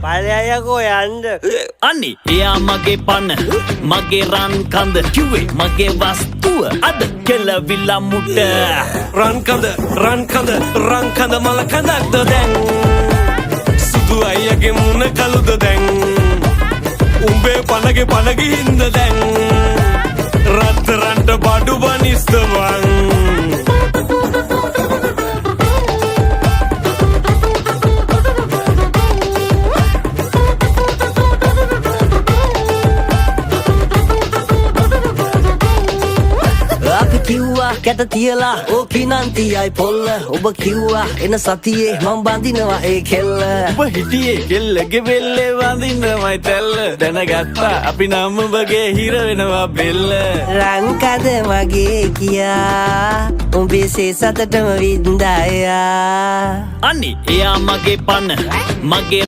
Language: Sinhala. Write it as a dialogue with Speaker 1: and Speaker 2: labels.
Speaker 1: පලයයකෝ යන්ඩ
Speaker 2: අනි එයා මගේ පන මගේ රන් කඳ කිව්වේ මගේ වස්තුව අද කෙලවිලා මුට
Speaker 3: රන්කඳ මල කඳක්ද දැන් සුදු අයියගේ මුණ කළුද දැන් උඹේ පනගේ හින්ද දැන් රත්තරන්ට බඩු බනිස්තවන්
Speaker 1: අපි කිව්වා කැට තියලා ඕකි නන්තියයි පොල්ල ඔබ කිව්වා එන සතියේ මං බඳිනවා ඒ කෙල්ල
Speaker 2: ඔබ හිටියේ කෙල්ලගේ වෙල්ලේ වඳින්නමයි තැල්ල දැනගත්තා අපි නම් ඔබගේ හිර වෙනවා බෙල්ල
Speaker 1: රංකද මගේ කියා උඹේ සතටම වින්දායා
Speaker 2: අනි එයා මගේ පන මගේ